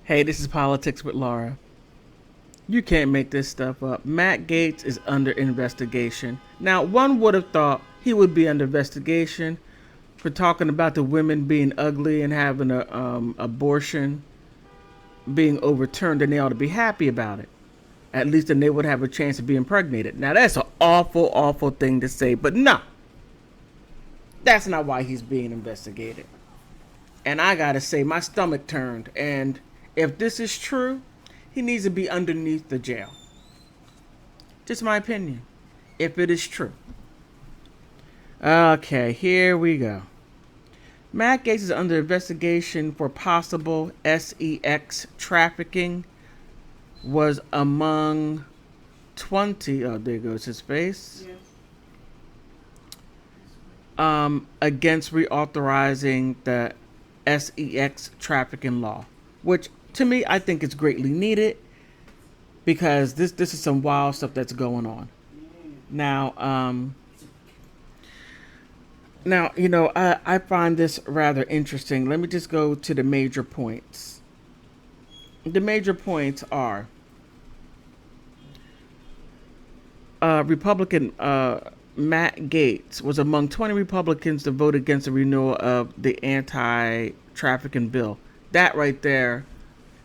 Hey, this is Politics with Laura. You can't make this stuff up. Matt Gaetz is under investigation. Now, one would have thought he would be under investigation for talking about the women being ugly and having a abortion being overturned, and they ought to be happy about it. At least then they would have a chance of being impregnated. Now, that's an awful, awful thing to say, but no, that's not why he's being investigated. And I gotta say, my stomach turned. And if this is true, he needs to be underneath the jail. Just my opinion. If it is true. Okay, here we go. Matt Gaetz is under investigation for possible sex trafficking. Was among 20. Oh, there goes his face. Yeah. Against reauthorizing the sex trafficking law, which to me I think is greatly needed because this is some wild stuff that's going on. Now, I find this rather interesting. Let me just go to the major points. The major points are Republican Matt Gaetz was among 20 Republicans to vote against the renewal of the anti-trafficking bill. That right there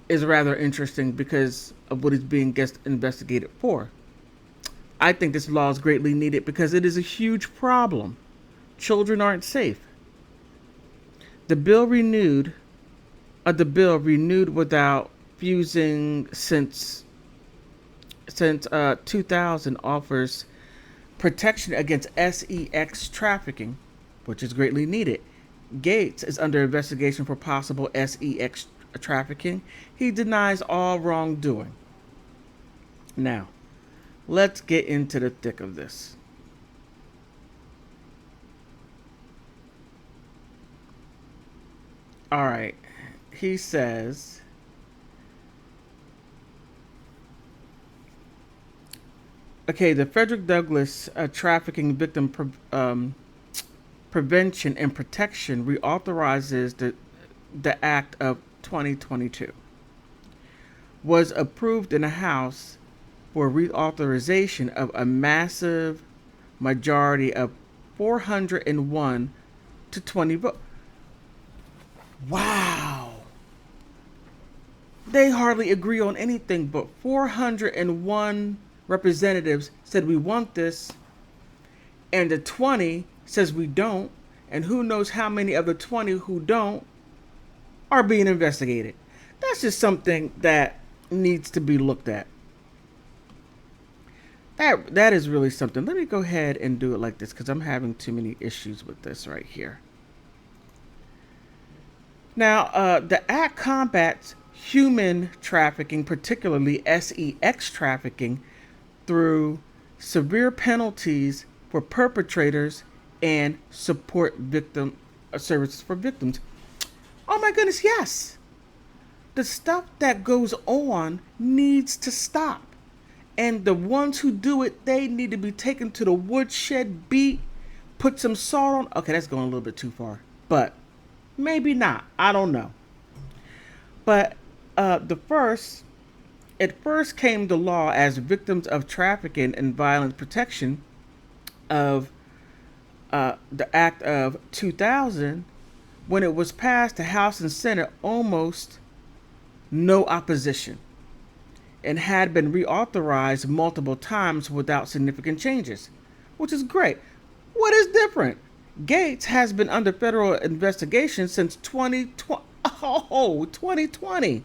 is rather interesting because of what he's being investigated for. I think this law is greatly needed because it is a huge problem. Children aren't safe. The bill renewed without fusing since 2000 offers protection against sex trafficking, which is greatly needed. Gaetz is under investigation for possible sex trafficking. He denies all wrongdoing. Now, let's get into the thick of this. All right. He says, okay, the Frederick Douglass Trafficking Victim Prevention and Protection reauthorizes the Act of 2022. Was approved in the House for reauthorization of a massive majority of 401 to 20 votes. Wow. They hardly agree on anything, but 401 representatives said we want this, and the 20 says we don't, and who knows how many of the 20 who don't are being investigated. That's just something that needs to be looked at. That is really something. Let me go ahead and do it like this because I'm having too many issues with this right here. Now, the Act combats human trafficking, particularly sex trafficking, through severe penalties for perpetrators and support victim services for victims. Oh my goodness, yes. The stuff that goes on needs to stop. And the ones who do it, they need to be taken to the woodshed, beat, put some salt on. Okay, that's going a little bit too far. But maybe not. I don't know. But it first came to law as Victims of Trafficking and Violence Protection of the Act of 2000. When it was passed the House and Senate, almost no opposition, and had been reauthorized multiple times without significant changes, which is great. What is different? Gaetz has been under federal investigation since 2020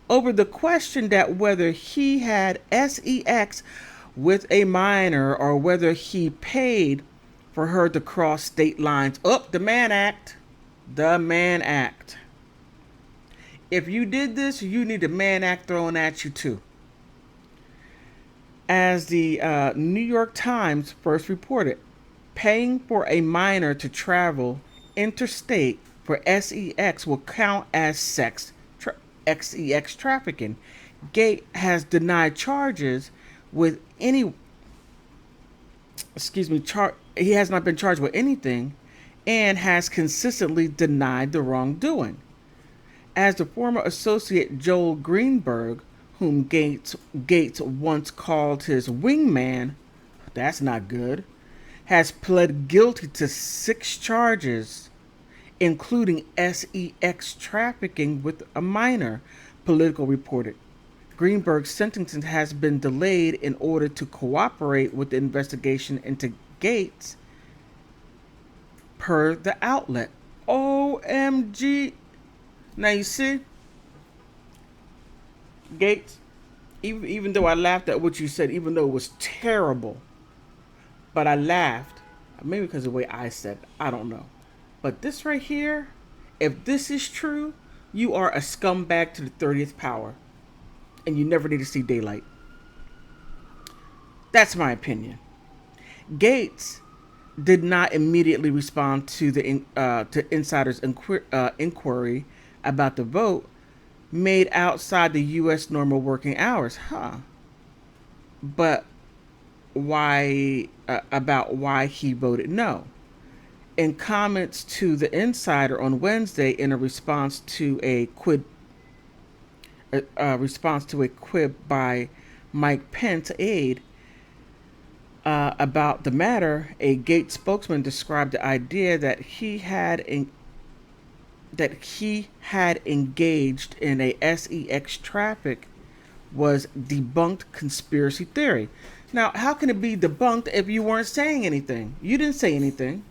over the question that whether he had sex with a minor or whether he paid for her to cross state lines. The Mann Act. The Mann Act. If you did this, you need the Mann Act thrown at you too. As the New York Times first reported, paying for a minor to travel interstate for sex will count as sex trafficking. Gaetz has denied charges with any. He has not been charged with anything, and has consistently denied the wrongdoing. As the former associate Joel Greenberg, whom Gaetz once called his wingman, that's not good, has pled guilty to 6 charges, including sex trafficking with a minor, Politico reported. Greenberg's sentencing has been delayed in order to cooperate with the investigation into Gaetz, per the outlet. OMG. Now you see, Gaetz, even though I laughed at what you said, even though it was terrible, but I laughed. Maybe because of the way I said it, I don't know. But this right here, if this is true, you are a scumbag to the 30th power. And you never need to see daylight. That's my opinion. Gaetz did not immediately respond to the to insiders' inquiry about the vote made outside the U.S. normal working hours. But why about why he voted no? In comments to the Insider on Wednesday, in a response to a quid by Mike Pence aide about the matter, a Gaetz spokesman described the idea that he had engaged in a sex traffic was debunked conspiracy theory. Now, how can it be debunked if you weren't saying anything? You didn't say anything.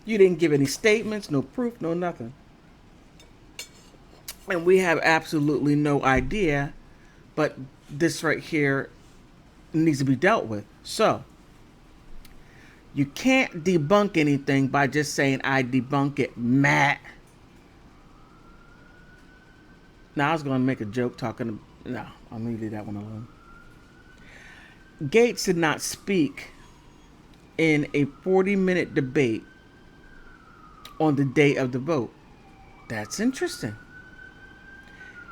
You didn't give any statements, no proof, no nothing. And we have absolutely no idea, but this right here needs to be dealt with. So, you can't debunk anything by just saying, I debunk it, Matt. Now, I was going to make a joke talking to... No, I'm going to leave that one alone. Gaetz did not speak in a 40-minute debate on the day of the vote. That's interesting.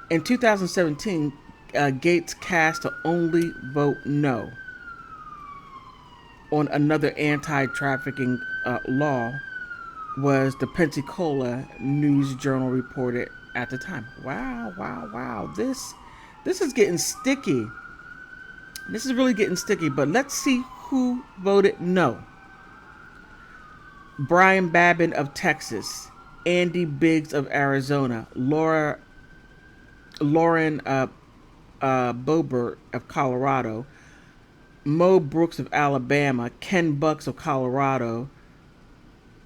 In 2017, Gaetz cast to only vote no on another anti-trafficking law, was the Pensacola News Journal reported at the time. Wow. This is getting sticky. This is really getting sticky, but let's see who voted no. Brian Babin of Texas, Andy Biggs of Arizona, Lauren Boebert of Colorado, Mo Brooks of Alabama, Ken Bucks of Colorado,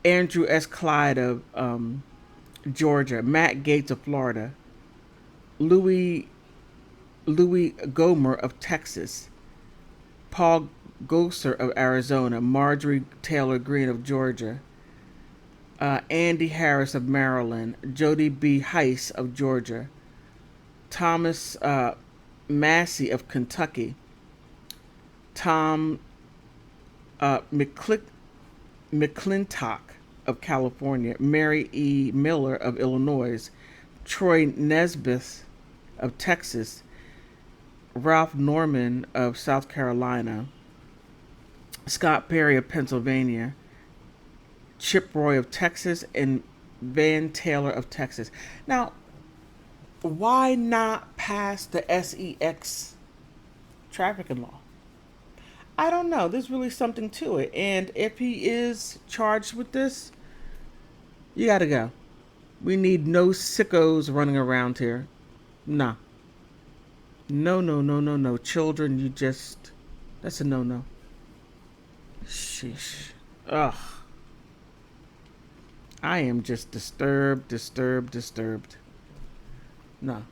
Andrew S. Clyde of Georgia, Matt Gaetz of Florida, Louis Gomer of Texas, Paul Gosar of Arizona, Marjorie Taylor Greene of Georgia, Andy Harris of Maryland, Jody B. Heiss of Georgia, Thomas Massey of Kentucky, Tom McClintock of California, Mary E. Miller of Illinois, Troy Nesbitt of Texas, Ralph Norman of South Carolina, Scott Perry of Pennsylvania, Chip Roy of Texas, and Van Taylor of Texas. Now, why not pass the sex trafficking law? I don't know. There's really something to it. And if he is charged with this, you gotta go. We need no sickos running around here. Nah. No. Children, that's a no. Sheesh. Ugh. I am just disturbed. No.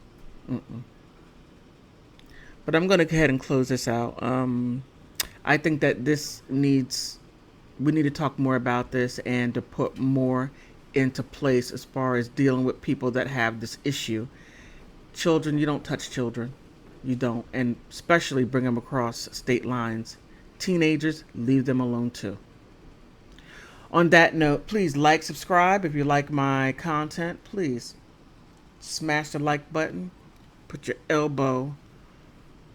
But I'm going to go ahead and close this out. I think that we need to talk more about this and to put more into place as far as dealing with people that have this issue. Children, you don't touch children. You don't. And especially bring them across state lines. Teenagers, leave them alone too. On that note, please like, subscribe. If you like my content, please smash the like button. Put your elbow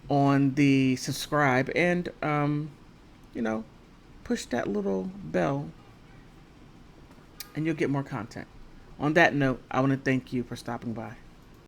on the subscribe and, push that little bell and you'll get more content. On that note, I want to thank you for stopping by.